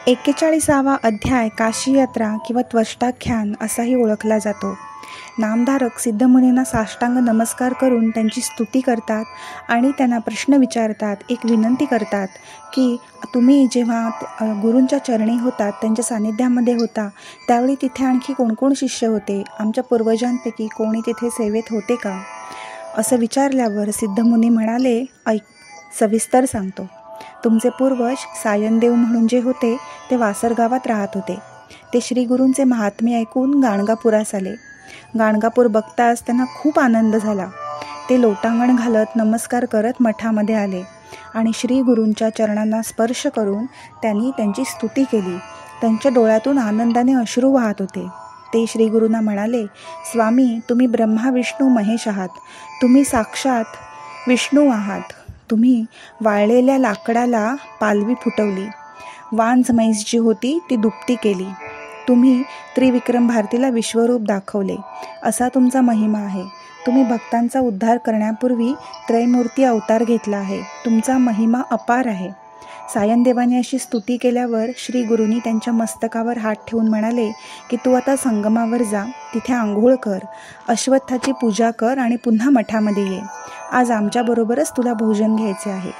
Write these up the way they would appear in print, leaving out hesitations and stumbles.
41वा अध्याय काशी यात्रा किंवा त्वष्टाख्यान असाही ओळखला जातो. नामधारक सिद्धमुनींना साष्टांग नमस्कार करून त्यांची स्तुती करतात आणि त्यांना प्रश्न विचारतात, एक विनंती करतात की तुम्ही जेव्हा गुरूंच्या चरणी होतात, त्यांच्या सानिध्यामध्ये होता, त्यावेळी तिथे आणखी कोण शिष्य होते, आमच्या पूर्वजांपैकी कोणी तिथे सेवेत होते का? असं विचारल्यावर सिद्धमुनी म्हणाले, ऐक, सविस्तर सांगतो. तुमचे पूर्वज सायनदेव म्हणून जे होते ते वासर गावात राहत होते. ते श्रीगुरूंचे महात्म्य ऐकून गाणगापुरास आले. गाणगापूर बघताच त्यांना खूप आनंद झाला. ते लोटांगण घालत नमस्कार करत मठामध्ये आले आणि श्रीगुरूंच्या चरणांना स्पर्श करून त्यांनी त्यांची स्तुती केली. त्यांच्या डोळ्यातून आनंदाने अश्रू वाहत होते. ते श्रीगुरूंना म्हणाले, स्वामी, तुम्ही ब्रह्मा विष्णू महेश आहात. तुम्ही साक्षात विष्णू आहात. तुम्ही वाळलेल्या लाकडाला पालवी फुटवली, वांझ म्हैस जी होती ती दुपटी केली. तुम्ही त्रिविक्रम भारतीला विश्वरूप दाखवले. असा तुमचा महिमा आहे. तुम्ही भक्तांचा उद्धार करण्यापूर्वी त्रैमूर्ती अवतार घेतला आहे. तुमचा महिमा अपार आहे. सायनदेवाने अशी स्तुती केल्यावर श्री गुरूंनी त्यांच्या मस्तकावर हात ठेवून म्हणाले की तू आता संगमावर जा, तिथे आंघोळ कर, अश्वत्थाची पूजा कर आणि पुन्हा मठामध्ये ये. आज आमच्याबरोबरच तुला भोजन घ्यायचे आहे.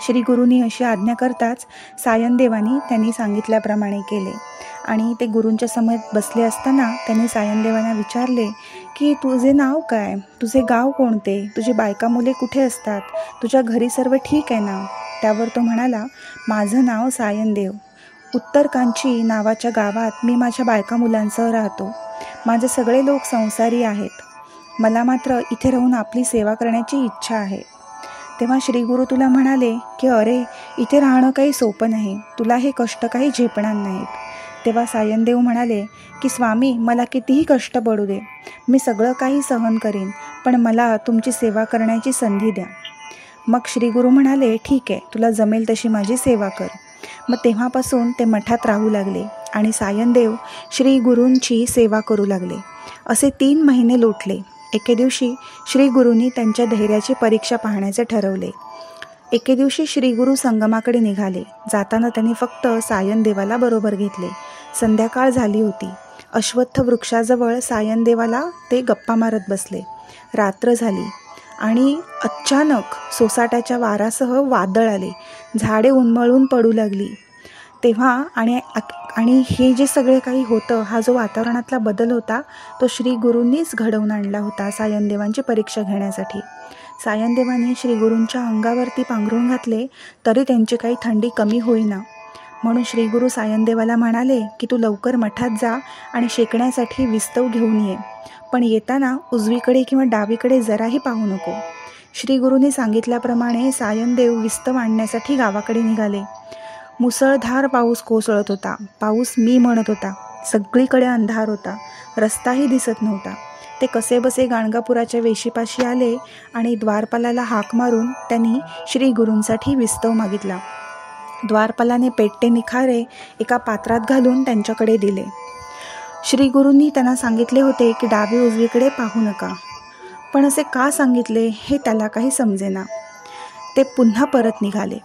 श्री गुरूंनी अशी आज्ञा करताच सायनदेवानी त्यांनी सांगितल्याप्रमाणे केले आणि ते गुरूंच्या समोर बसले असताना त्यांनी सायनदेवांना विचारले की तुझे नाव काय, तुझे गाव कोणते, तुझी बायका मुले कुठे असतात, तुझ्या घरी सर्व ठीक आहे ना? त्यावर तो म्हणाला, माझं नाव सायनदेव. उत्तर कांची नावाच्या गावात मी माझ्या बायका मुलांसह राहतो. माझे सगळे लोक संसारी आहेत. मला मात्र इथे राहून आपली सेवा करण्याची इच्छा आहे. तेव्हा श्रीगुरू तुला म्हणाले की अरे, इथे राहणं काही सोपं नाही, तुला हे कष्ट काही झेपणार नाहीत. तेव्हा सायनदेव म्हणाले की स्वामी, मला कितीही कष्ट पडू दे, मी सगळं काही सहन करीन, पण मला तुमची सेवा करण्याची संधी द्या. मग श्रीगुरू म्हणाले, ठीक आहे, तुला जमेल तशी माझी सेवा कर. मग तेव्हापासून ते मठात राहू लागले आणि सायनदेव श्रीगुरूंची सेवा करू लागले. असे 3 महिने लोटले. एके दिवशी श्रीगुरूंनी त्यांच्या धैर्याची परीक्षा पाहण्याचे ठरवले. एके दिवशी श्रीगुरू संगमाकडे निघाले. जाताना त्यांनी फक्त सायनदेवाला बरोबर घेतले. संध्याकाळ झाली होती. अश्वत्थ वृक्षाजवळ सायनदेवाला ते गप्पा मारत बसले. रात्र झाली आणि अचानक सोसाट्याच्या वारासह वादळ आले. झाडे उन्मळून पडू लागली. तेव्हा आणि हे जे सगळे काही होतं, हा जो वातावरणातला बदल होता, तो श्रीगुरूंनीच घडवून आणला होता सायनदेवांची परीक्षा घेण्यासाठी. सायनदेवांनी श्रीगुरूंच्या अंगावरती पांघरून घातले तरी त्यांची काही थंडी कमी होईना. म्हणून श्रीगुरू सायनदेवाला म्हणाले की तू लवकर मठात जा आणि शेकण्यासाठी विस्तव घेऊन ये, पण येताना उजवीकडे किंवा डावीकडे जराही पाहू नको. श्रीगुरूंनी सांगितल्याप्रमाणे सायनदेव विस्तव आणण्यासाठी गावाकडे निघाले. मुसळधार पाऊस कोसळत होता. पाऊस मी म्हणत होता. सगळीकडे अंधार होता. रस्ताही दिसत नव्हता. ते कसेबसे गाणगापुराच्या वेशीपाशी आले आणि द्वारपालाला हाक मारून त्यांनी श्रीगुरूंसाठी विस्तव मागितला. द्वारपालाने पेट्टे निखारे एका पात्रात घालून त्यांच्याकडे दिले. श्रीगुरूंनी त्यांना सांगितले होते की डावी उजवीकडे पाहू नका, पण असे का सांगितले हे त्याला काही समजेना. ते पुन्हा परत निघाले.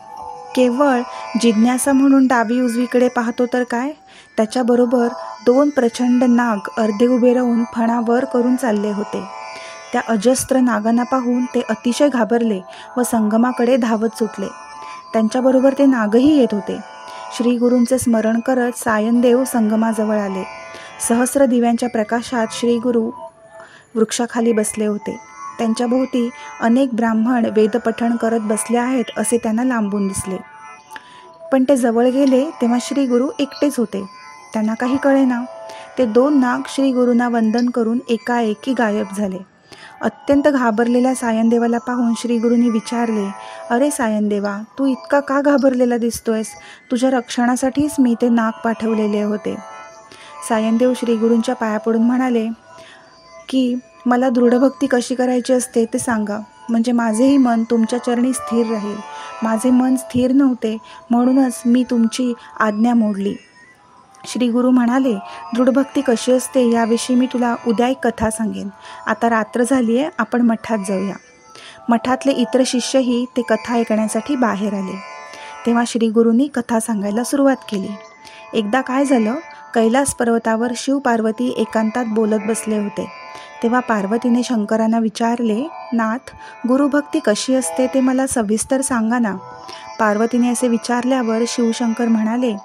केवळ जिज्ञासा म्हणून डावी उजवीकडे पाहतो तर काय, त्याच्याबरोबर 2 प्रचंड नाग अर्धे उभे राहून फणा वर करून चालले होते. त्या अजस्त्र नागांना पाहून ते अतिशय घाबरले व संगमाकडे धावत सुटले. त्यांच्याबरोबर ते नागही येत होते. श्रीगुरूंचे स्मरण करत सायनदेव संगमाजवळ आले. सहस्र दिव्यांच्या प्रकाशात श्रीगुरू वृक्षाखाली बसले होते. त्यांच्या भोवती अनेक ब्राह्मण वेदपठण करत बसले आहेत असे त्यांना लांबून दिसले. पण ते जवळ गेले तेव्हा श्रीगुरू एकटेच होते. त्यांना काही कळेना. ते 2 नाग श्रीगुरूंना वंदन करून एकाएकी गायब झाले. अत्यंत घाबरलेल्या सायनदेवाला पाहून श्रीगुरूंनी विचारले, अरे सायनदेवा, तू इतका का घाबरलेला दिसतोयस? तुझ्या रक्षणासाठीच मी ते नाग पाठवलेले होते. सायनदेव श्रीगुरूंच्या पाया पडून म्हणाले की मला दृढभक्ती कशी करायची असते ते सांगा, म्हणजे माझेही मन तुमच्या चरणी स्थिर राहील. माझे मन स्थिर नव्हते, म्हणूनच मी तुमची आज्ञा मोडली. श्रीगुरू म्हणाले, दृढभक्ती कशी असते याविषयी मी तुला उद्या एक कथा सांगेन. आता रात्र झाली आहे, आपण मठात जाऊया. मठातले इतर शिष्यही ते कथा ऐकण्यासाठी बाहेर आले. तेव्हा श्रीगुरूंनी कथा सांगायला सुरुवात केली. एकदा काय झालं, कैलास पर्वतावर शिव पार्वती एकांतात बोलत बसले होते. तेव्हा पार्वतीने शंकरांना विचारले, नाथ, गुरुभक्ती कशी असते ते मला सविस्तर सांगा ना. पार्वतीने असे विचारल्यावर शिवशंकर म्हणाले,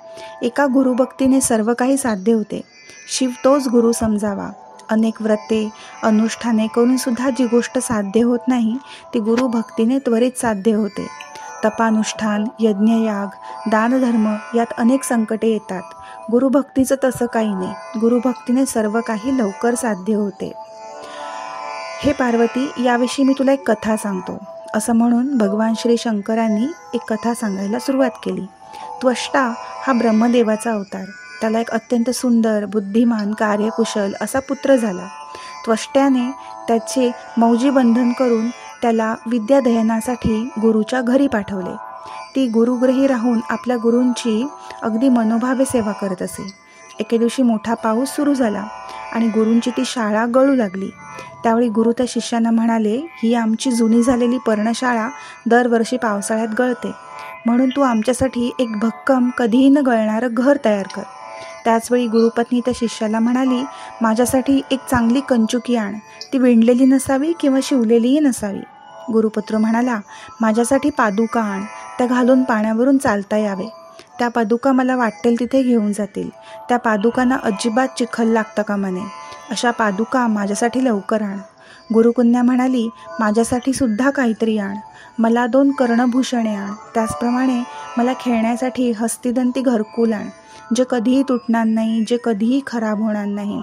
एका गुरुभक्तीने सर्व काही साध्य होते. शिव तोच गुरु समजावा. अनेक व्रते अनुष्ठाने करून सुद्धा जी गोष्ट साध्य होत नाही ती गुरुभक्तीने त्वरित साध्य होते. तपानुष्ठान, यज्ञयाग, दानधर्म यात अनेक संकटे येतात. गुरुभक्तीचं तसं काही नाही. गुरुभक्तीने सर्व काही लवकर साध्य होते. हे पार्वती, याविषयी मी तुला एक कथा सांगतो. असं म्हणून भगवान श्री शंकरांनी एक कथा सांगायला सुरुवात केली. त्वष्टा हा ब्रह्मदेवाचा अवतार. त्याला एक अत्यंत सुंदर, बुद्धिमान, कार्यकुशल असा पुत्र झाला. त्वष्ट्याने त्याचे मौजी बंधन करून त्याला विद्याध्ययनासाठी गुरुच्या घरी पाठवले. ती गुरुगृही राहून आपल्या गुरूंची अगदी मनोभावे सेवा करत असे. एके दिवशी मोठा पाऊस सुरू झाला आणि गुरूंची ती शाळा गळू लागली. त्यावेळी गुरु त्या शिष्यांना म्हणाले, ही आमची जुनी झालेली पर्णशाळा दरवर्षी पावसाळ्यात गळते, म्हणून तू आमच्यासाठी एक भक्कम, कधीही न गळणारं घर तयार कर. त्याचवेळी गुरुपत्नी त्या शिष्याला म्हणाली, माझ्यासाठी एक चांगली कंचुकी आण. ती विणलेली नसावी किंवा शिवलेलीही नसावी. गुरुपुत्र म्हणाला, माझ्यासाठी पादुका आण. त्या घालून पाण्यावरून चालता यावे. त्या पादुका मला वाटेल तिथे घेऊन जातील. त्या पादुकांना अजिबात चिखल लागता कामा नये. अशा पादुका माझ्यासाठी लवकर आण. गुरुकन्या म्हणाली, माझ्यासाठी सुद्धा काहीतरी आण. मला 2 कर्णभूषणे आण. त्याचप्रमाणे मला खेळण्यासाठी हस्तिदंती घरकुल आण, जे कधीही तुटणार नाही, जे कधीही खराब होणार नाही.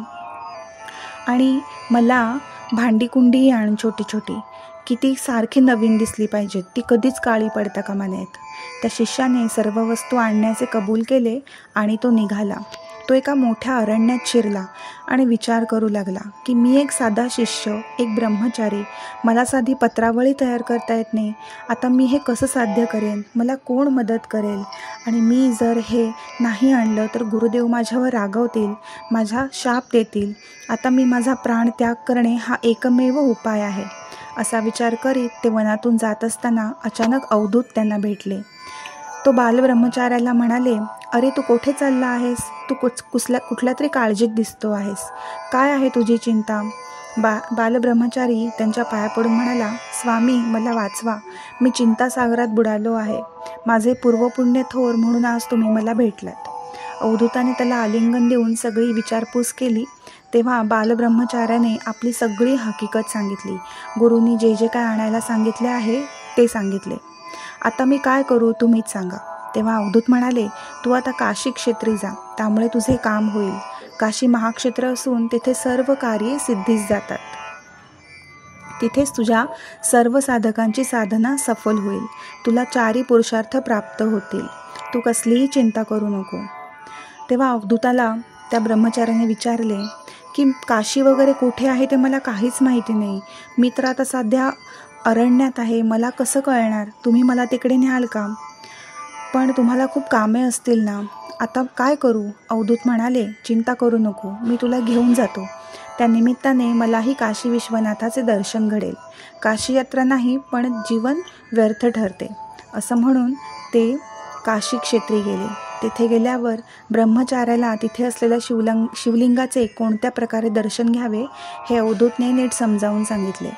आणि मला भांडीकुंडीही आण छोटी छोटी, की ती सारखी नवीन दिसली पाहिजेत, ती कधीच काळी पडता कामा नयेत. त्या शिष्याने सर्व वस्तू आणण्याचे कबूल केले आणि तो निघाला. तो एका मोठ्या अरण्यात शिरला आणि विचार करू लागला की मी एक साधा शिष्य, एक ब्रह्मचारी, मला साधी पत्रावळी तयार करता येत नाही. आता मी हे कसं साध्य करेन? मला कोण मदत करेल? आणि मी जर हे नाही आणलं तर गुरुदेव माझ्यावर रागवतील, माझा शाप देतील. आता मी माझा प्राण त्याग करणे हा एकमेव उपाय आहे. असा विचार करीत ते वनातून जात असताना अचानक अवधूत त्यांना भेटले. तो बालब्रह्मचार्याला म्हणाले, अरे तू कोठे चालला आहेस? तू कुठल्या तरी काळजीत दिसतो आहेस. काय आहे तुझी चिंता? बालब्रह्मचारी त्यांच्या पाया पडून म्हणाला, स्वामी, मला वाचवा. मी चिंतासागरात बुडालो आहे. माझे पूर्वपुण्य थोर म्हणून आज तुम्ही मला भेटलात. अवधूताने त्याला आलिंगन देऊन सगळी विचारपूस केली. तेव्हा बालब्रह्मचार्याने आपली सगळी हकीकत सांगितली. गुरूंनी जे जे काय आणायला सांगितले आहे ते सांगितले. आता मी काय करू तुम्हीच सांगा. तेव्हा अवधूत म्हणाले, तू आता काशी क्षेत्री जा, त्यामुळे तुझे काम होईल. काशी महाक्षेत्र असून तिथे सर्व कार्ये सिद्धीस जातात. तिथेच तुझ्या सर्व साधकांची साधना सफल होईल. तुला 4 पुरुषार्थ प्राप्त होतील. तू कसलीही चिंता करू नको. तेव्हा अवधूताला त्या ब्रह्मचार्याने विचारले की काशी वगैरे कुठे आहे ते मला काहीच माहिती नाही. मी तर आता सध्या अरण्यात आहे, मला कसं कळणार? तुम्ही मला तिकडे न्याल का? पण तुम्हाला खूप कामे असतील ना, आता काय करू? अवधूत म्हणाले, चिंता करू नको, मी तुला घेऊन जातो. त्या निमित्ताने मलाही काशी विश्वनाथाचे दर्शन घडेल. काशी यात्रा नाही, पण जीवन व्यर्थ ठरते. असं म्हणून ते काशी क्षेत्री गेले. तिथे गेल्यावर ब्रह्मचार्याला तिथे असलेल्या शिवलिंगाचे कोणत्या प्रकारे दर्शन घ्यावे हे अवधूतने नीट समजावून सांगितले.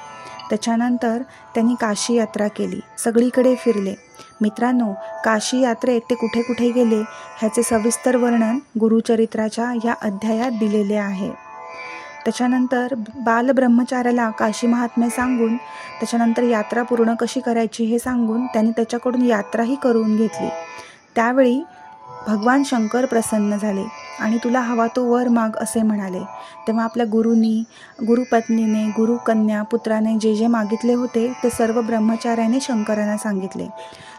त्याच्यानंतर त्यांनी काशी यात्रा केली, सगळीकडे फिरले. मित्रांनो, काशी यात्रेत ते कुठे कुठे गेले ह्याचे सविस्तर वर्णन गुरुचरित्राच्या या अध्यायात दिलेले आहे. त्याच्यानंतर बालब्रह्मचार्याला काशी महात्म्य सांगून, त्याच्यानंतर यात्रा पूर्ण कशी करायची हे सांगून त्यांनी त्याच्याकडून यात्राही करून घेतली. त्यावेळी भगवान शंकर प्रसन्न झाले आणि तुला हवा तो वर माग असे म्हणाले. तेव्हा आपल्या गुरुपत्नीने, गुरुकन्या, पुत्राने जे जे मागितले होते ते सर्व ब्रह्मचार्याने शंकरांना सांगितले.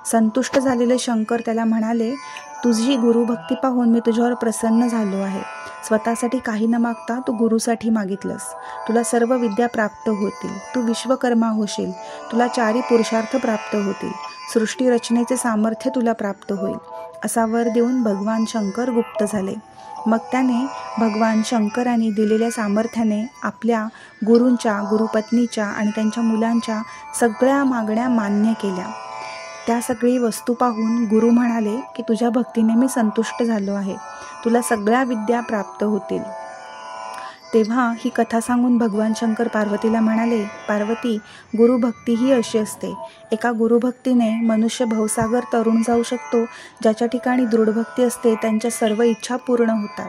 संतुष्ट झालेले शंकर त्याला म्हणाले, तुझी गुरुभक्ती पाहून मी तुझ्यावर प्रसन्न झालो आहे. स्वतःसाठी काही न मागता तू गुरुसाठी मागितलंस. तुला सर्व विद्या प्राप्त होतील. तू विश्वकर्मा होशील. तुला 4 पुरुषार्थ प्राप्त होतील. सृष्टी रचनेचे सामर्थ्य तुला प्राप्त होईल. असा वर देऊन भगवान शंकर गुप्त झाले. मग त्याने भगवान शंकरांनी दिलेल्या सामर्थ्याने आपल्या गुरूंच्या, गुरुपत्नीच्या आणि त्यांच्या मुलांच्या सगळ्या मागण्या मान्य केल्या. त्या सगळी वस्तू पाहून गुरु म्हणाले की तुझ्या भक्तीने मी संतुष्ट झालो आहे. तुला सगळ्या विद्या प्राप्त होतील. तेव्हा ही कथा सांगून भगवान शंकर पार्वतीला म्हणाले, पार्वती, गुरुभक्ती ही अशी असते. एका गुरुभक्तीने मनुष्य भवसागर तरुण जाऊ शकतो. ज्याच्या ठिकाणी दृढभक्ती असते त्यांच्या सर्व इच्छा पूर्ण होतात.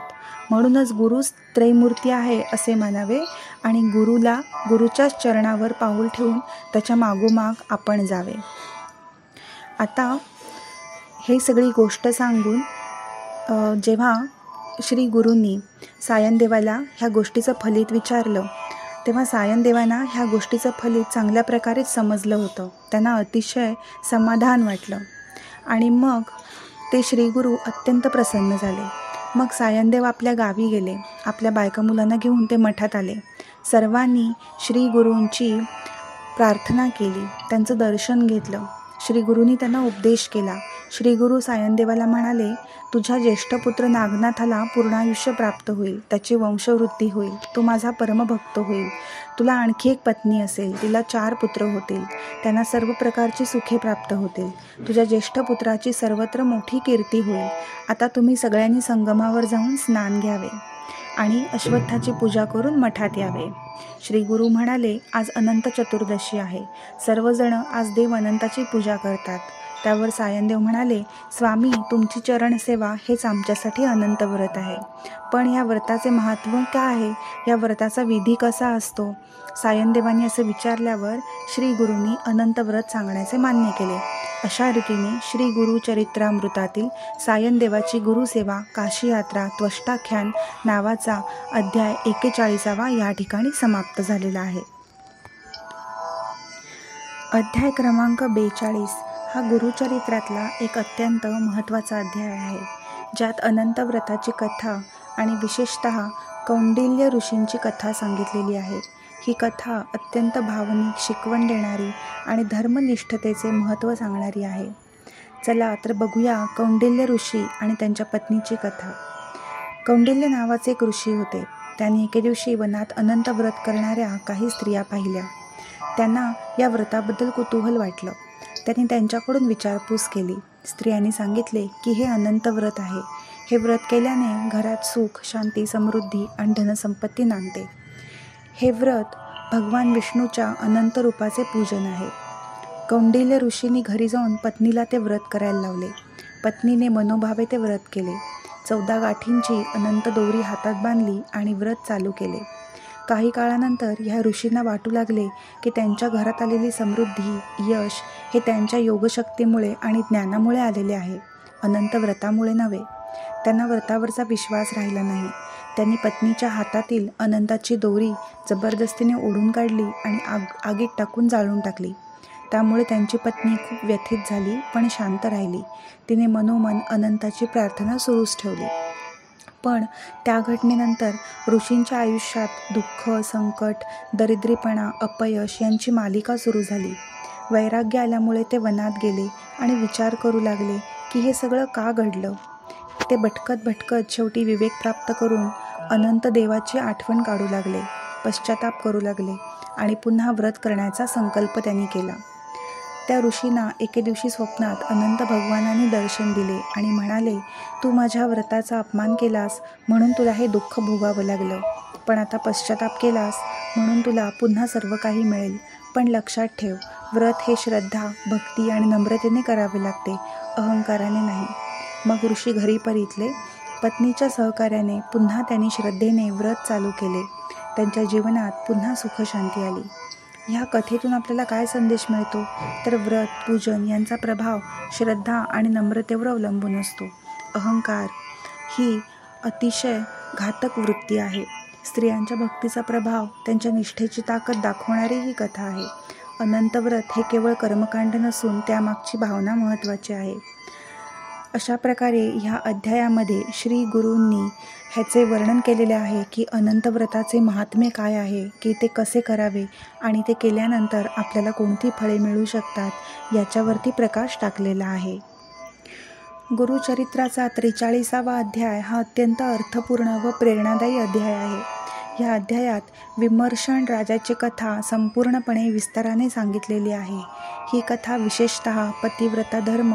म्हणूनच गुरुच त्रैमूर्ती आहे असे मानावे आणि गुरुच्याच चरणावर पाऊल ठेवून त्याच्या मागोमाग आपण जावे. आता हे सगळी गोष्ट सांगून जेव्हा श्री गुरूंनी सायनदेवाला ह्या गोष्टीचं फलित विचारलं, तेव्हा सायनदेवांना ह्या गोष्टीचं फलित चांगल्या प्रकारे समजलं होतं. त्यांना अतिशय समाधान वाटलं आणि मग ते श्रीगुरू अत्यंत प्रसन्न झाले. मग सायनदेव आपल्या गावी गेले. आपल्या बायका मुलांना घेऊन ते मठात आले. सर्वांनी श्रीगुरूंची प्रार्थना केली, त्यांचं दर्शन घेतलं. श्रीगुरूंनी त्यांना उपदेश केला. श्रीगुरू सायनदेवाला म्हणाले, तुझ्या ज्येष्ठ पुत्र नागनाथाला पूर्णायुष्य प्राप्त होईल, त्याची वंशवृद्धी होईल, तो माझा परमभक्त होईल. तुला आणखी एक पत्नी असेल, तिला 4 पुत्र होतील, त्यांना सर्व प्रकारची सुखे प्राप्त होतील. तुझ्या ज्येष्ठ पुत्राची सर्वत्र मोठी कीर्ती होईल. आता तुम्ही सगळ्यांनी संगमावर जाऊन स्नान घ्यावे आणि अश्वत्थाची पूजा करून मठात यावे. श्रीगुरू म्हणाले, आज अनंत चतुर्दशी आहे. सर्वजण आज देव अनंताची पूजा करतात. त्यावर सायनदेव म्हणाले, स्वामी, तुमची चरणसेवा हेच आमच्यासाठी अनंत व्रत आहे. पण या व्रताचे महत्त्व काय आहे? या व्रताचा विधी कसा असतो? सायनदेवांनी असं विचारल्यावर श्रीगुरूंनी अनंत व्रत सांगण्याचे मान्य केले. अशा रीतीने श्री गुरु चरित्रामृतातील सायनदेवाची गुरुसेवा काशी यात्रा त्वष्टाख्यान नावाचा अध्याय 41 या ठिकाणी समाप्त झालेला आहे. अध्याय क्रमांक 42 हा गुरुचरित्रातला एक अत्यंत महत्त्वाचा अध्याय आहे, ज्यात अनंत व्रताची कथा आणि विशेषतः कौंडिल्य ऋषींची कथा सांगितलेली आहे. ही कथा अत्यंत भावनिक, शिकवण देणारी आणि धर्मनिष्ठतेचे महत्त्व सांगणारी आहे. चला तर बघूया कौंडिल्य ऋषी आणि त्यांच्या पत्नीची कथा. कौंडिल्य नावाचे एक ऋषी होते. त्यांनी एके दिवशी वनात अनंत व्रत करणाऱ्या काही स्त्रिया पाहिल्या. त्यांना या व्रताबद्दल कुतूहल वाटलं. त्यांनी त्यांच्याकडून विचारपूस केली. स्त्रियांनी सांगितले की हे अनंत व्रत आहे. हे व्रत केल्याने घरात सुख, शांती, समृद्धी आणि धनसंपत्ती नांदते. हे व्रत भगवान विष्णूच्या अनंत रूपाचे पूजन आहे. कौंडिल्य ऋषींनी घरी जाऊन पत्नीला ते व्रत करायला लावले. पत्नीने मनोभावे ते व्रत केले. 14 गाठींची अनंत दोरी हातात बांधली आणि व्रत चालू केले. काही काळानंतर ह्या ऋषींना वाटू लागले की त्यांच्या घरात आलेली समृद्धी, यश हे त्यांच्या योगशक्तीमुळे आणि ज्ञानामुळे आलेले आहे, अनंत व्रतामुळे नव्हे. त्यांना व्रतावरचा विश्वास राहिला नाही. त्यांनी पत्नीच्या हातातील अनंताची दोरी जबरदस्तीने ओढून काढली आणि आगीत टाकून जाळून टाकली. त्यामुळे त्यांची पत्नी खूप व्यथित झाली, पण शांत राहिली. तिने मनोमन अनंताची प्रार्थना सुरूच ठेवली. पण त्या घटनेनंतर ऋषींच्या आयुष्यात दुःख, संकट, दरिद्रीपणा, अपयश यांची मालिका सुरू झाली. वैराग्य आल्यामुळे ते वनात गेले आणि विचार करू लागले की हे सगळं का घडलं. ते भटकत शेवटी विवेक प्राप्त करून अनंत देवाची आठवण काढू लागले, पश्चाताप करू लागले आणि पुन्हा व्रत करण्याचा संकल्प त्यांनी केला. त्या ऋषींना एके दिवशी स्वप्नात अनंत भगवानांनी दर्शन दिले आणि म्हणाले, तू माझ्या व्रताचा अपमान केलास म्हणून तुला हे दुःख भोगावं लागलं. पण आता पश्चाताप केलास म्हणून तुला पुन्हा सर्व काही मिळेल. पण लक्षात ठेव, व्रत हे श्रद्धा, भक्ती आणि नम्रतेने करावे लागते, अहंकाराने नाही. मग ऋषी घरी परतले. पत्नीच्या सहकार्याने पुन्हा त्यांनी श्रद्धेने व्रत चालू केले. त्यांच्या जीवनात पुन्हा सुखशांती आली. ह्या कथेतून आपल्याला काय संदेश मिळतो तर व्रत, पूजन यांचा प्रभाव श्रद्धा आणि नम्रतेवर अवलंबून असतो. अहंकार ही अतिशय घातक वृत्ती आहे. स्त्रियांच्या भक्तीचा प्रभाव, त्यांच्या निष्ठेची ताकद दाखवणारी ही कथा आहे. अनंत व्रत हे केवळ कर्मकांड नसून त्यामागची भावना महत्त्वाची आहे. अशा प्रकारे ह्या अध्यायामध्ये श्री गुरूंनी ह्याचे वर्णन केलेले आहे की अनंत व्रताचे महात्म्य काय आहे, की ते कसे करावे आणि ते केल्यानंतर आपल्याला कोणती फळे मिळू शकतात याच्यावरती प्रकाश टाकलेला आहे. गुरुचरित्राचा 43वा अध्याय हा अत्यंत अर्थपूर्ण व प्रेरणादायी अध्याय आहे. या अध्यायात विमर्शन राजाची कथा संपूर्णपणे विस्ताराने सांगितलेली आहे. ही कथा विशेषतः पतिव्रता धर्म,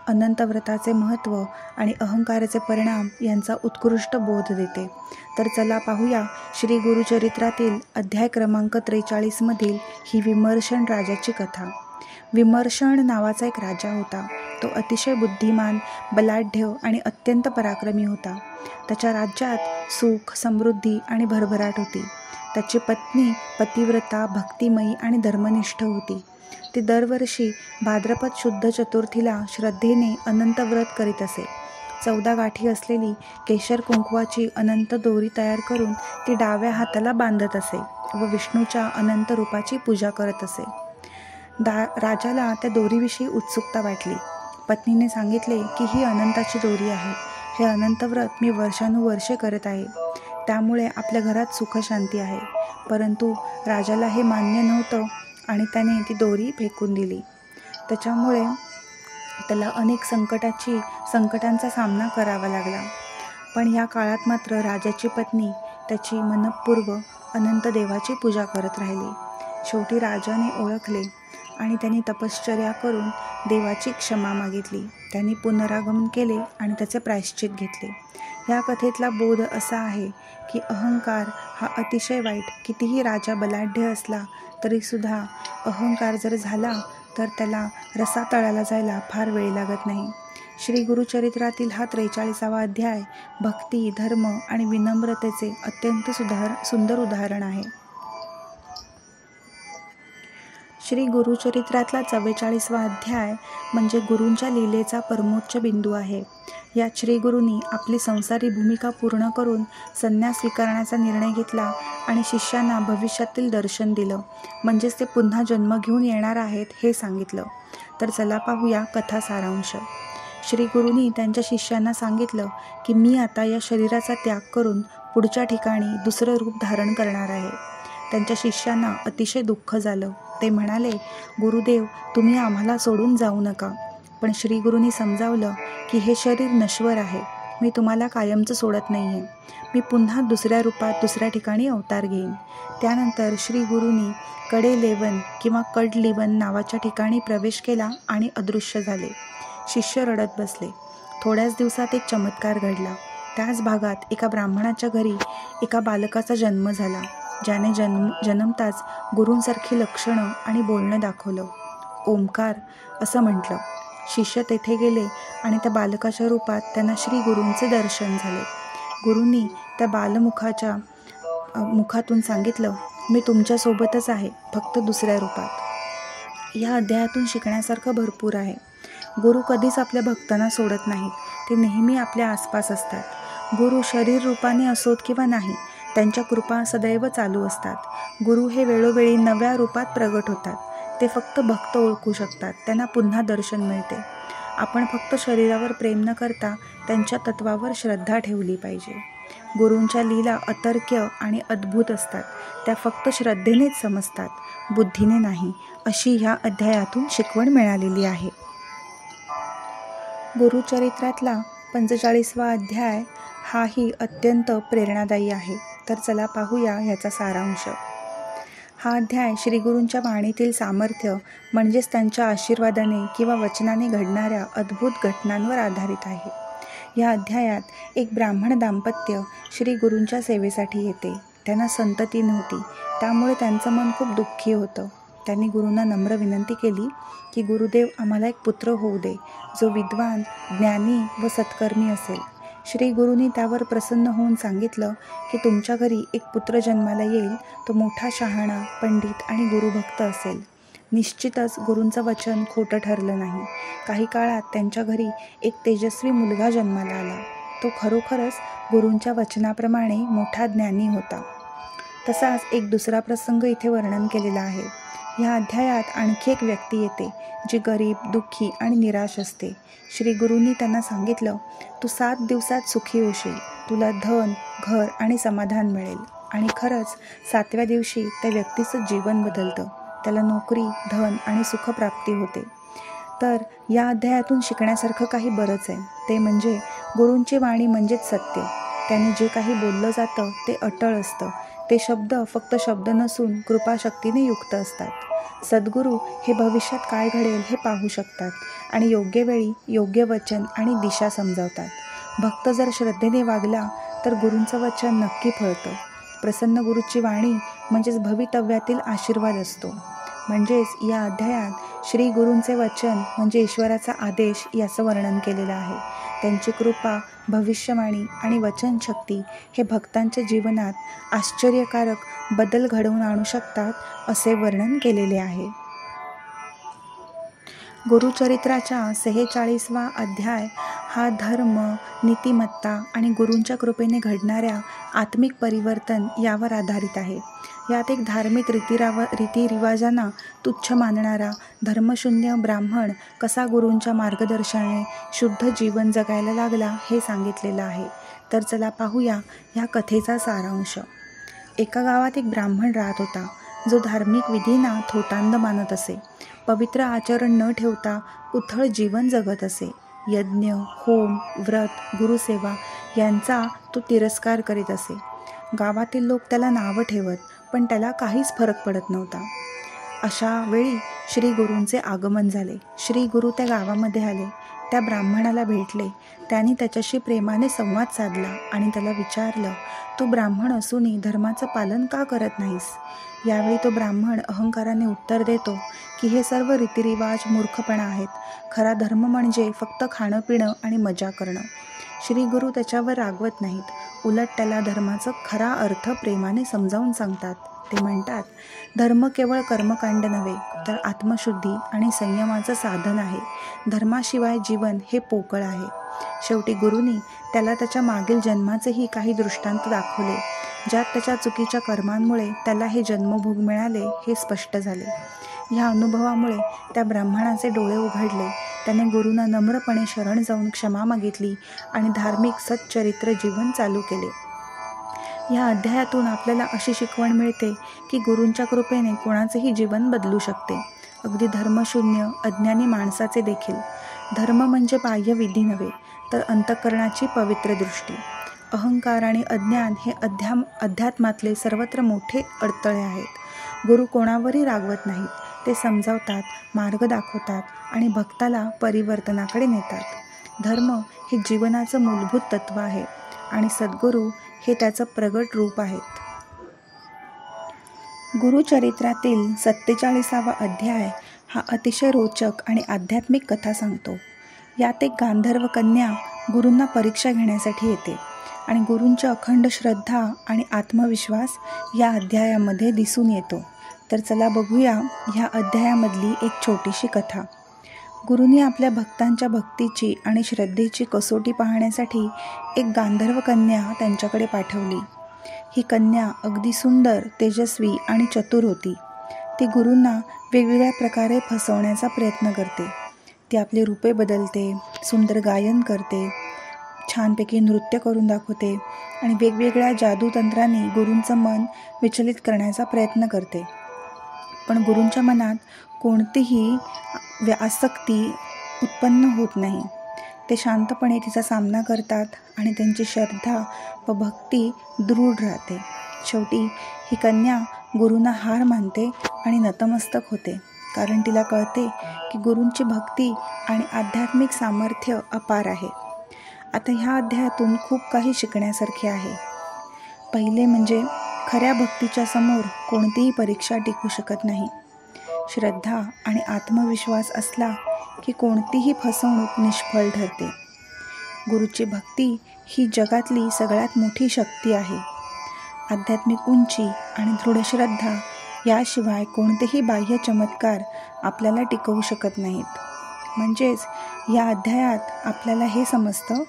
अनंतव्रताचे महत्त्व आणि अहंकाराचे परिणाम यांचा उत्कृष्ट बोध देते. तर चला पाहूया श्री गुरुचरित्रातील अध्याय क्रमांक 43 मधील ही विमर्शन राजाची कथा. विमर्शन नावाचा एक राजा होता. तो अतिशय बुद्धिमान, बलाढ्य आणि अत्यंत पराक्रमी होता. त्याच्या राज्यात सुख, समृद्धी आणि भरभराट होती. त्याची पत्नी पतिव्रता, भक्तिमयी आणि धर्मनिष्ठ होती. ती दरवर्षी भाद्रपद शुद्ध चतुर्थीला श्रद्धेने अनंत व्रत करीत असे. 14 गाठी असलेली केशर कुंकवाची अनंत दोरी तयार करून ती डाव्या हाताला बांधत असे व विष्णूच्या अनंत रूपाची पूजा करत असे. राजाला त्या दोरीविषयी उत्सुकता वाटली. पत्नीने सांगितले की ही अनंताची दोरी आहे. हे अनंत व्रत मी वर्षानुवर्षे करत आहे. त्यामुळे आपल्या घरात सुखशांती आहे. परंतु राजाला हे मान्य नव्हतं आणि त्याने ती दोरी फेकून दिली. त्याच्यामुळे त्याला अनेक संकटांचा सामना करावा लागला. पण या काळात मात्र राजाची पत्नी त्याची मनःपूर्वक अनंत देवाची पूजा करत राहिली. शेवटी राजाने ओळखले आणि त्यांनी तपश्चर्या करून देवाची क्षमा मागितली. त्यांनी पुनरागमन केले आणि त्याचे प्रायश्चित घेतले. या कथेतला बोध असा आहे की अहंकार हा अतिशय वाईट. कितीही राजा बलाढ्य असला तरीसुद्धा अहंकार जर झाला तर त्याला रसातळाला जायला फार वेळ लागत नाही. श्री गुरुचरित्रातील हा 43वा अध्याय भक्ती, धर्म आणि विनम्रतेचे अत्यंत सुंदर उदाहरण आहे. श्री गुरुचरित्रातला 44वा अध्याय म्हणजे गुरूंच्या लीलेचा परमोच्च बिंदू आहे. यात श्री गुरूंनी आपली संसारी भूमिका पूर्ण करून संन्यास स्वीकारण्याचा निर्णय घेतला आणि शिष्यांना भविष्यातील दर्शन दिलं, म्हणजेच ते पुन्हा जन्म घेऊन येणार आहेत हे सांगितलं. तर चला पाहूया कथा सारांश. श्री गुरूंनी त्यांच्या शिष्यांना सांगितलं की मी आता या शरीराचा त्याग करून पुढच्या ठिकाणी दुसरं रूप धारण करणार आहे. त्यांच्या शिष्यांना अतिशय दुःख झालं. ते म्हणाले, गुरुदेव, तुम्ही आम्हाला सोडून जाऊ नका. पण श्री गुरूंनी समजावलं की हे शरीर नश्वर आहे. मी तुम्हाला कायमचं सोडत नाही आहे. मी पुन्हा दुसऱ्या रूपात दुसऱ्या ठिकाणी अवतार घेईन. त्यानंतर श्री गुरूंनी कडेलेवन किंवा कडलिवन नावाच्या ठिकाणी प्रवेश केला आणि अदृश्य झाले. शिष्य रडत बसले. थोड्याच दिवसात एक चमत्कार घडला. त्याच भागात एका ब्राह्मणाच्या घरी एका बालकाचा जन्म झाला, ज्याने जन्मताच गुरूंसारखी लक्षणं आणि बोलणं दाखवलं. ओंकार असं म्हटलं. शिष्य तेथे गेले आणि त्या बालकाच्या रूपात त्यांना श्री गुरूंचे दर्शन झाले. गुरूंनी त्या बालमुखाच्या मुखातून सांगितलं, मी तुमच्यासोबतच आहे, फक्त दुसऱ्या रूपात. या अध्यायातून शिकण्यासारखं भरपूर आहे. गुरु कधीच आपल्या भक्तांना सोडत नाहीत. ते नेहमी आपल्या आसपास असतात. गुरु शरीर रूपाने असोत किंवा नाही, त्यांच्या कृपा सदैव चालू असतात. गुरु हे वेळोवेळी नव्या रूपात प्रगट होतात. ते फक्त भक्त ओळखू शकतात. त्यांना पुन्हा दर्शन मिळते. आपण फक्त शरीरावर प्रेम न करता त्यांच्या तत्वावर श्रद्धा ठेवली पाहिजे. गुरूंच्या लीला अतर्क्य आणि अद्भुत असतात. त्या फक्त श्रद्धेनेच समजतात, बुद्धीने नाही, अशी ह्या अध्यायातून शिकवण मिळालेली आहे. गुरुचरित्रातला 45वा अध्याय हाही अत्यंत प्रेरणादायी आहे. तर चला पाहूया ह्याचा सारांश. हा अध्याय श्री गुरूंच्या वाणीतील सामर्थ्य म्हणजेच त्यांच्या आशीर्वादाने किंवा वचनाने घडणाऱ्या अद्भुत घटनांवर आधारित आहे. या अध्यायात एक ब्राह्मण दाम्पत्य श्री गुरूंच्या सेवेसाठी येते. त्यांना संतती नव्हती, त्यामुळे त्यांचं मन खूप दुःखी होतं. त्यांनी गुरूंना नम्र विनंती केली की गुरुदेव, आम्हाला एक पुत्र होऊ दे, जो विद्वान, ज्ञानी व सत्कर्मी असेल. श्री गुरूंनी त्यावर प्रसन्न होऊन सांगितलं की तुमच्या घरी एक पुत्र जन्माला येईल. तो मोठा शहाणा, पंडित आणि गुरुभक्त असेल. निश्चितच गुरूंचं वचन खोटं ठरलं नाही. काही काळात त्यांच्या घरी एक तेजस्वी मुलगा जन्माला आला. तो खरोखरच गुरूंच्या वचनाप्रमाणे मोठा ज्ञानी होता. तसाच एक दुसरा प्रसंग इथे वर्णन केलेला आहे. ह्या अध्यायात आणखी एक व्यक्ती येते जी गरीब, दुःखी आणि निराश असते. श्री गुरूंनी त्यांना सांगितलं, तू 7 दिवसात सुखी होशील. तुला धन, घर आणि समाधान मिळेल. आणि खरंच 7व्या दिवशी त्या व्यक्तीचं जीवन बदलतं. त्याला नोकरी, धन आणि सुखप्राप्ती होते. तर या अध्यायातून शिकण्यासारखं काही बरंच आहे. ते म्हणजे गुरूंची वाणी म्हणजेच सत्य. त्यांनी जे काही बोललं जातं ते अटळ असतं. ते शब्द फक्त शब्द नसून कृपाशक्तीने युक्त असतात. सद्गुरू हे भविष्यात काय घडेल हे पाहू शकतात आणि योग्य वेळी योग्य वचन आणि दिशा समजावतात. भक्त जर श्रद्धेने वागला तर गुरूंचं वचन नक्की फळतं. प्रसन्न गुरूची वाणी म्हणजेच भवितव्यातील आशीर्वाद असतो. म्हणजेच या अध्यायात श्री गुरूंचे वचन म्हणजे ईश्वराचा आदेश याचं वर्णन केलेलं आहे. त्यांची कृपा, भविष्यवाणी आणि वचनशक्ती हे भक्तांच्या जीवनात आश्चर्यकारक बदल घडवून आणू शकतात असे वर्णन केलेले आहे. गुरुचरित्राचा 46वा अध्याय हा धर्म, नीतिमत्ता आणि गुरूंच्या कृपेने घडणाऱ्या आत्मिक परिवर्तन यावर आधारित आहे. यात एक धार्मिक रीतिरिवाजांना तुच्छ मानणारा धर्मशून्य ब्राह्मण कसा गुरूंच्या मार्गदर्शनाने शुद्ध जीवन जगायला लागला हे सांगितलेलं आहे. तर चला पाहूया या कथेचा सारांश. एका गावात एक ब्राह्मण राहत होता, जो धार्मिक विधींना थोतांड मानत असे. पवित्र आचरण न ठेवता उथळ जीवन जगत असे. यज्ञ, होम, व्रत, गुरुसेवा यांचा तो तिरस्कार करीत असे. गावातील लोक त्याला नावं ठेवत, पण त्याला काहीच फरक पडत नव्हता. अशा वेळी श्री गुरूंचे आगमन झाले. श्री गुरु त्या गावामध्ये आले, त्या ब्राह्मणाला भेटले. त्यांनी त्याच्याशी प्रेमाने संवाद साधला आणि त्याला विचारलं, तू ब्राह्मण असूनही धर्माचं पालन का करत नाहीस? यावेळी तो ब्राह्मण अहंकाराने उत्तर देतो की हे सर्व रीतिरिवाज मूर्खपणा आहेत. खरा धर्म म्हणजे फक्त खाणं पिणं आणि मजा करणं. श्री गुरु त्याच्यावर रागवत नाहीत, उलट त्याला धर्माचा खरा अर्थ प्रेमाने समजावून सांगतात. ते म्हणतात, धर्म केवळ कर्मकांड नव्हे तर आत्मशुद्धी आणि संयमाचं साधन आहे. धर्माशिवाय जीवन हे पोकळ आहे. शेवटी गुरूंनी त्याला त्याच्या मागील जन्माचेही काही दृष्टांत दाखवले, ज्यात त्याच्या चुकीच्या कर्मांमुळे त्याला हे जन्मभोग मिळाले हे स्पष्ट झाले. ह्या अनुभवामुळे त्या ब्राह्मणाचे डोळे उघडले. त्याने गुरूंना नम्रपणे शरण जाऊन क्षमा मागितली आणि धार्मिक सच्चरित्र जीवन चालू केले. या अध्यायातून आपल्याला अशी शिकवण मिळते की गुरूंच्या कृपेने कोणाचेही जीवन बदलू शकते, अगदी धर्मशून्य अज्ञानी माणसाचे देखील. धर्म म्हणजे बाह्य विधी नव्हे तर अंतःकरणाची पवित्र दृष्टी. अहंकार आणि अज्ञान हे अध्यात्मातले सर्वत्र मोठे अडथळे आहेत. गुरु कोणावरही रागवत नाहीत, ते समजावतात, मार्ग दाखवतात आणि भक्ताला परिवर्तनाकडे नेतात. धर्म हे जीवनाचं मूलभूत तत्व आहे आणि सद्गुरू हे त्याचं प्रगट रूप आहेत. गुरुचरित्रातील 47वा अध्याय हा अतिशय रोचक आणि आध्यात्मिक कथा सांगतो. यात एक गांधर्व कन्या गुरूंना परीक्षा घेण्यासाठी येते आणि गुरूंची अखंड श्रद्धा आणि आत्मविश्वास या अध्यायामध्ये दिसून येतो. तर चला बघूया ह्या अध्यायामधली एक छोटीशी कथा. गुरूंनी आपल्या भक्तांच्या भक्तीची आणि श्रद्धेची कसोटी पाहण्यासाठी एक गांधर्व कन्या त्यांच्याकडे पाठवली. ही कन्या अगदी सुंदर, तेजस्वी आणि चतुर होती. ती गुरूंना वेगवेगळ्या प्रकारे फसवण्याचा प्रयत्न करते. ती आपले रूपे बदलते, सुंदर गायन करते, छानपैकी नृत्य करून दाखवते आणि वेगवेगळ्या जादूतंत्रांनी गुरूंचं मन विचलित करण्याचा प्रयत्न करते. पण गुरूंच्या मनात कोणतीही आसक्ती उत्पन्न होत नाही. ते शांतपणे तिचा सामना करतात आणि त्यांची श्रद्धा व भक्ती दृढ राहते. शेवटी ही कन्या गुरूंना हार मानते आणि नतमस्तक होते, कारण तिला कळते की गुरूंची भक्ती आणि आध्यात्मिक सामर्थ्य अपार आहे. आता ह्या अध्यायातून खूप काही शिकण्यासारखे आहे. पहिले म्हणजे खऱ्या भक्तीच्या समोर कोणतीही परीक्षा टिकू शकत नाही. श्रद्धा आणि आत्मविश्वास असला की कोणतीही फसवणूक निष्फळ ठरते. गुरूची भक्ती ही जगातली सगळ्यात मोठी शक्ती आहे. आध्यात्मिक उंची आणि दृढ श्रद्धा याशिवाय कोणतेही बाह्य चमत्कार आपल्याला टिकवू शकत नाहीत. म्हणजेच या अध्यायात आपल्याला हे समजतं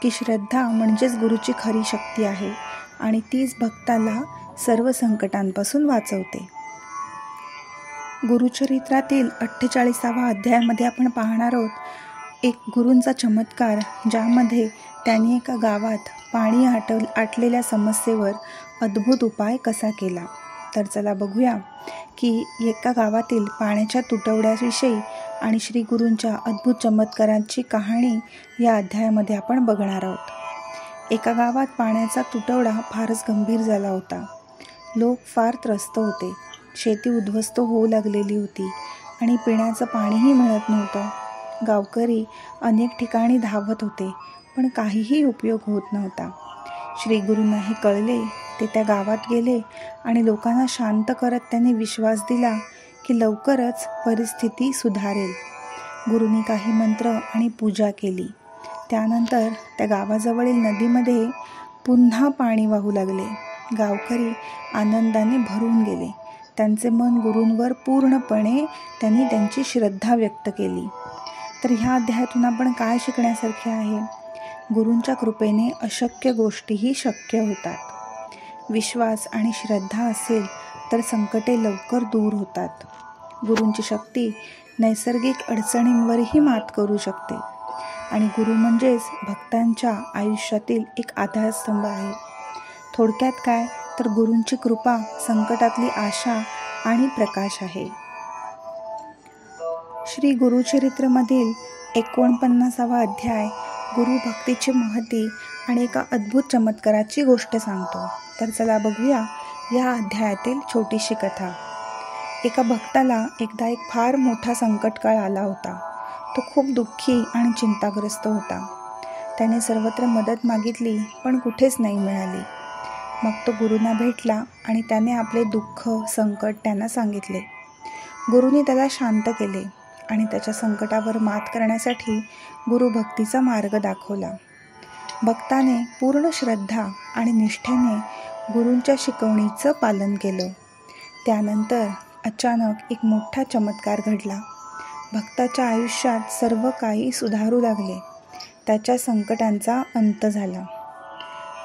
की श्रद्धा म्हणजेच गुरूची खरी शक्ती आहे आणि तीच भक्ताला सर्व संकटांपासून वाचवते. गुरुचरित्रातील 48वा अध्यायामध्ये आपण पाहणार आहोत एक गुरूंचा चमत्कार, ज्यामध्ये त्यांनी एका गावात पाणी आटलेल्या समस्येवर अद्भुत उपाय कसा केला. तर चला बघूया की एका गावातील पाण्याच्या तुटवड्याविषयी आणि श्री गुरूंच्या अद्भुत चमत्कारांची कहाणी या अध्यायामध्ये आपण बघणार आहोत. एका गावात पाण्याचा तुटवडा फारच गंभीर झाला होता. लोक फार त्रस्त होते. शेती उद्ध्वस्त होऊ लागलेली होती आणि पिण्याचं पाणीही मिळत नव्हतं. गावकरी अनेक ठिकाणी धावत होते, पण काहीही उपयोग होत नव्हता. श्री गुरूंना हे कळले. ते त्या गावात गेले आणि लोकांना शांत करत त्यांनी विश्वास दिला की लवकरच परिस्थिती सुधारेल. गुरूंनी काही मंत्र आणि पूजा केली. त्यानंतर त्या गावाजवळील नदीमध्ये पुन्हा पाणी वाहू लागले. गावकरी आनंदाने भरून गेले. त्यांचे मन गुरूंवर पूर्णपणे त्यांनी त्यांची श्रद्धा व्यक्त केली. तर ह्या अध्यायातून आपण काय शिकण्यासारखे आहे? गुरूंच्या कृपेने अशक्य गोष्टीही शक्य होतात. विश्वास आणि श्रद्धा असेल तर संकटे लवकर दूर होतात. गुरूंची शक्ती नैसर्गिक अडचणींवरही मात करू शकते आणि गुरु म्हणजेच भक्तांच्या आयुष्यातील एक आधारस्तंभ आहे. थोडक्यात काय तर गुरूंची कृपा संकटातली आशा आणि प्रकाश आहे. श्री गुरुचरित्रमधील 49वा अध्याय गुरु भक्तीची महती आणि एका अद्भुत चमत्काराची गोष्ट सांगतो. तर चला बघूया या अध्यायातील छोटीशी कथा. एका भक्ताला एकदा एक फार मोठा संकटकाळ आला होता. तो खूप दुःखी आणि चिंताग्रस्त होता. त्याने सर्वत्र मदत मागितली पण कुठेच नाही मिळाली. मग तो गुरूंना भेटला आणि त्याने आपले दुःख संकट त्यांना सांगितले. गुरूंनी त्याला शांत केले आणि त्याच्या संकटावर मात करण्यासाठी गुरुभक्तीचा मार्ग दाखवला. भक्ताने पूर्ण श्रद्धा आणि निष्ठेने गुरूंच्या शिकवणीचं पालन केलं. त्यानंतर अचानक एक मोठा चमत्कार घडला. भक्ताच्या आयुष्यात सर्व काही सुधारू लागले. त्याच्या संकटांचा अंत झाला.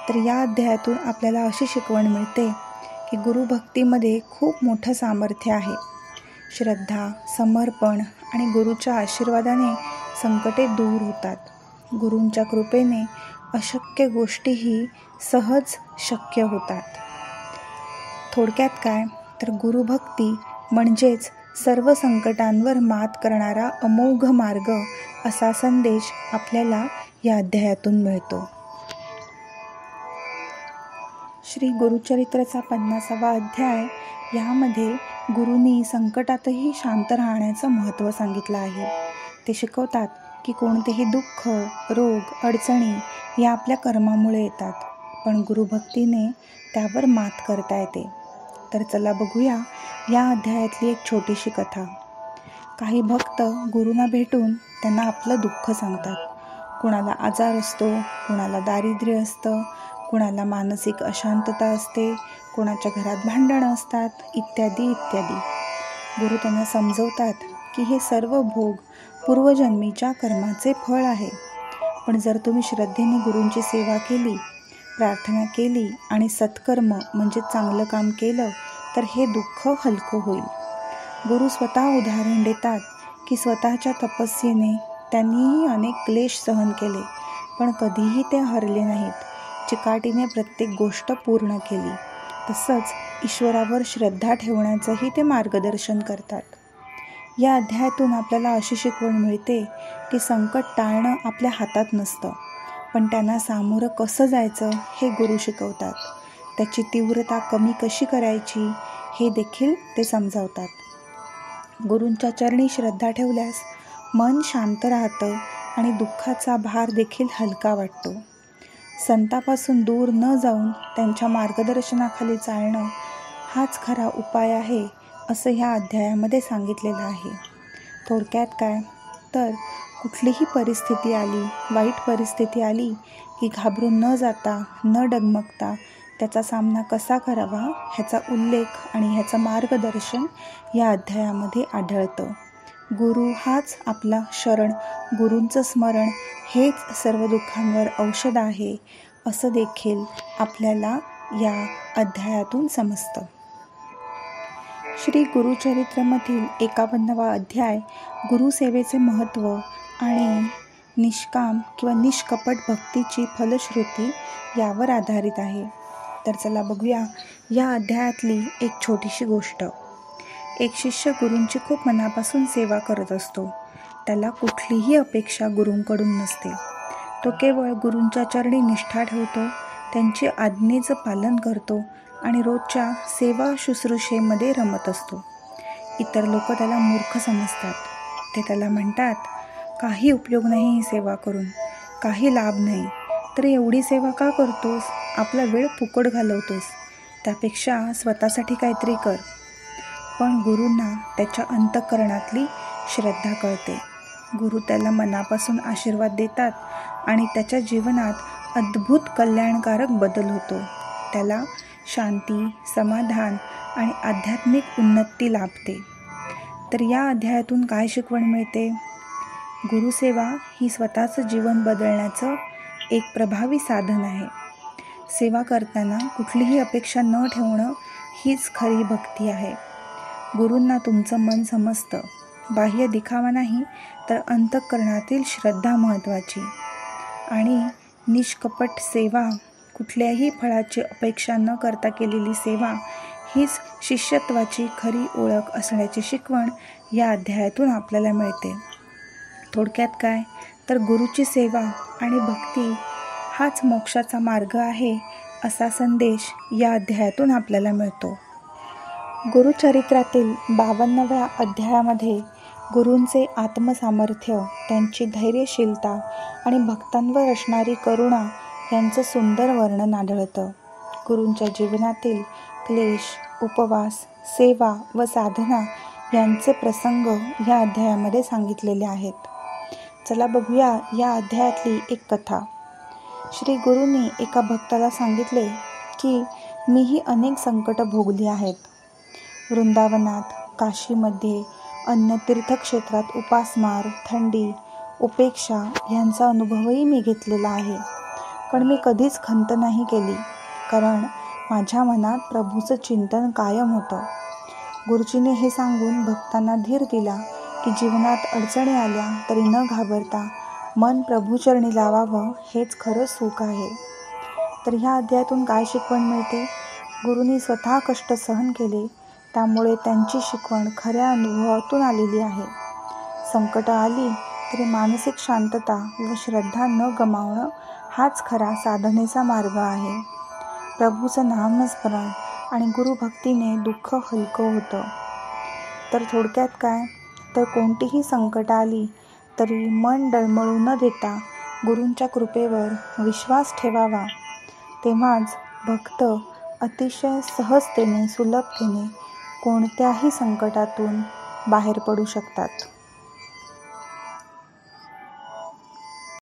तर या अध्यायातून आपल्याला अशी शिकवण मिळते की गुरुभक्तीमध्ये खूप मोठं सामर्थ्य आहे. श्रद्धा, समर्पण आणि गुरूच्या आशीर्वादाने संकटे दूर होतात. गुरूंच्या कृपेने अशक्य गोष्टीही सहज शक्य होतात. थोडक्यात काय तर गुरुभक्ती म्हणजेच सर्व संकटांवर मात करणारा अमोघ मार्ग असा संदेश आपल्याला या अध्यायातून मिळतो. श्री गुरुचरित्राचा 50वा अध्याय यामध्ये गुरूंनी संकटातही शांत राहण्याचं महत्त्व सांगितलं आहे. ते शिकवतात की कोणतेही दुःख, रोग, अडचणी या आपल्या कर्मामुळे येतात, पण गुरुभक्तीने त्यावर मात करता येते. तर चला बघूया या अध्यायातली एक छोटीशी कथा. काही भक्त गुरूंना भेटून त्यांना आपलं दुःख सांगतात. कुणाला आजार असतो, कुणाला दारिद्र्य असतं, कुणाला मानसिक अशांतता असते, कोणाच्या घरात भांडणं असतात, इत्यादी इत्यादी. गुरु त्यांना समजवतात की हे सर्व भोग पूर्वजन्मीच्या कर्माचे फळ आहे. पण जर तुम्ही श्रद्धेने गुरूंची सेवा केली, प्रार्थना केली आणि सत्कर्म म्हणजे चांगलं काम केलं तर हे दुःख हलकं होईल. गुरु स्वतः उदाहरण देतात की स्वतःच्या तपस्येने त्यांनीही अनेक क्लेश सहन केले, पण कधीही ते हरले नाहीत. चिकाटीने प्रत्येक गोष्ट पूर्ण केली. तसंच ईश्वरावर श्रद्धा ठेवण्याचंही ते मार्गदर्शन करतात. या अध्यायातून आपल्याला अशी शिकवण मिळते की संकट टाळणं आपल्या हातात नसतं, पण त्यांना सामोरं कसं जायचं हे गुरु शिकवतात. त्याची तीव्रता कमी कशी करायची हे देखील ते समजावतात. गुरूंच्या चरणी श्रद्धा ठेवल्यास मन शांत राहतं आणि दुःखाचा भार देखील हलका वाटतो. संतापासून दूर न जाऊन त्यांच्या मार्गदर्शनाखाली चालणं हाच खरा उपाय आहे असं ह्या अध्यायामध्ये सांगितलेलं आहे. थोडक्यात काय तर कुठलीही परिस्थिती आली, वाईट परिस्थिती आली की घाबरून न जाता, न डगमगता त्याचा सामना कसा करावा ह्याचा उल्लेख आणि ह्याचं मार्गदर्शन या अध्यायामध्ये आढळतं. गुरु हाच आपला शरण, गुरूंचं स्मरण हेच सर्व दुःखांवर औषध आहे असं देखील आपल्याला या अध्यायातून समजतं. श्री गुरुचरित्रमधील 51वा अध्याय गुरुसेवेचे महत्त्व आणि निष्काम किंवा निष्कपट भक्तीची फलश्रुती यावर आधारित आहे. तर चला बघूया या अध्यायातली एक छोटीशी गोष्ट. एक शिष्य गुरूंची खूप मनापासून सेवा करत असतो. त्याला कुठलीही अपेक्षा गुरूंकडून नसते. तो केवळ गुरूंच्या चरणी निष्ठा ठेवतो, त्यांची आज्ञेचं पालन करतो आणि रोजच्या सेवा शुश्रूषेमध्ये रमत असतो. इतर लोक त्याला मूर्ख समजतात. ते त्याला म्हणतात, काही उपयोग नाही ही सेवा करून, काही लाभ नाही, तर एवढी सेवा का करतोस? आपला वेळ फुकट घालवतोस, त्यापेक्षा स्वतःसाठी काहीतरी कर. पण गुरूंना त्याच्या अंतःकरणातली श्रद्धा कळते. गुरु त्याला मनापासून आशीर्वाद देतात आणि त्याच्या जीवनात अद्भुत कल्याणकारक बदल होतो. त्याला शांती, समाधान आणि आध्यात्मिक उन्नती लाभते. तर या अध्यायातून काय शिकवण मिळते? गुरुसेवा ही स्वतःचं जीवन बदलण्याचं एक प्रभावी साधन आहे. सेवा करताना कुठलीही अपेक्षा न ठेवणं हीच खरी भक्ती आहे. गुरूंना तुमचं मन समजतं. बाह्य दिखावा नाही, तर अंतःकरणातील श्रद्धा महत्त्वाची. आणि निष्कपट सेवा, कुठल्याही फळाची अपेक्षा न करता केलेली सेवा हीच शिष्यत्वाची खरी ओळख असण्याची शिकवण या अध्यायातून आपल्याला मिळते. थोडक्यात काय, तर गुरुची सेवा आणि भक्ती हाच मोक्षाचा मार्ग आहे, असा संदेश या अध्यायातून आपल्याला मिळतो. गुरुचरित्रातील 52व्या अध्यायामध्ये गुरूंचे आत्मसामर्थ्य, त्यांची धैर्यशीलता आणि भक्तांवर असणारी करुणा यांचं सुंदर वर्णन आढळतं. गुरूंच्या जीवनातील क्लेश, उपवास, सेवा व साधना यांचे प्रसंग या अध्यायामध्ये सांगितलेले आहेत. चला बघूया या अध्यायातली एक कथा. श्री गुरूंनी एका भक्ताला सांगितले की मीही अनेक संकट भोगली आहेत. वृंदावनात, काशीमध्ये, अन्य तीर्थक्षेत्रात उपासमार, थंडी, उपेक्षा यांचा अनुभवही मी घेतलेला आहे. पण मी कधीच खंत नाही केली, कारण माझ्या मनात प्रभूचं चिंतन कायम होतं. गुरुजीने हे सांगून भक्तांना धीर दिला की जीवनात अडचणी आल्या तरी न घाबरता मन प्रभूचरणी लावावं, हेच खरं सुख आहे. तर ह्या अध्यायातून काय शिकवण मिळते? गुरूंनी स्वतः कष्ट सहन केले, त्यामुळे त्यांची शिकवण खऱ्या अनुभवातून आलेली आहे. संकट आली तरी मानसिक शांतता व श्रद्धा न गमावणं हाच खरा साधनेचा मार्ग आहे. प्रभूचं नामस्मरण आणि गुरुभक्तीने दुःख हलकं होतं. तर थोडक्यात काय, तर कोणतीही संकट आली तरी मन डळमळू न देता गुरूंच्या कृपेवर विश्वास ठेवावा. तेव्हाच भक्त अतिशय सहजतेने, सुलभतेने कोणत्याही संकटातून बाहेर पडू शकतात.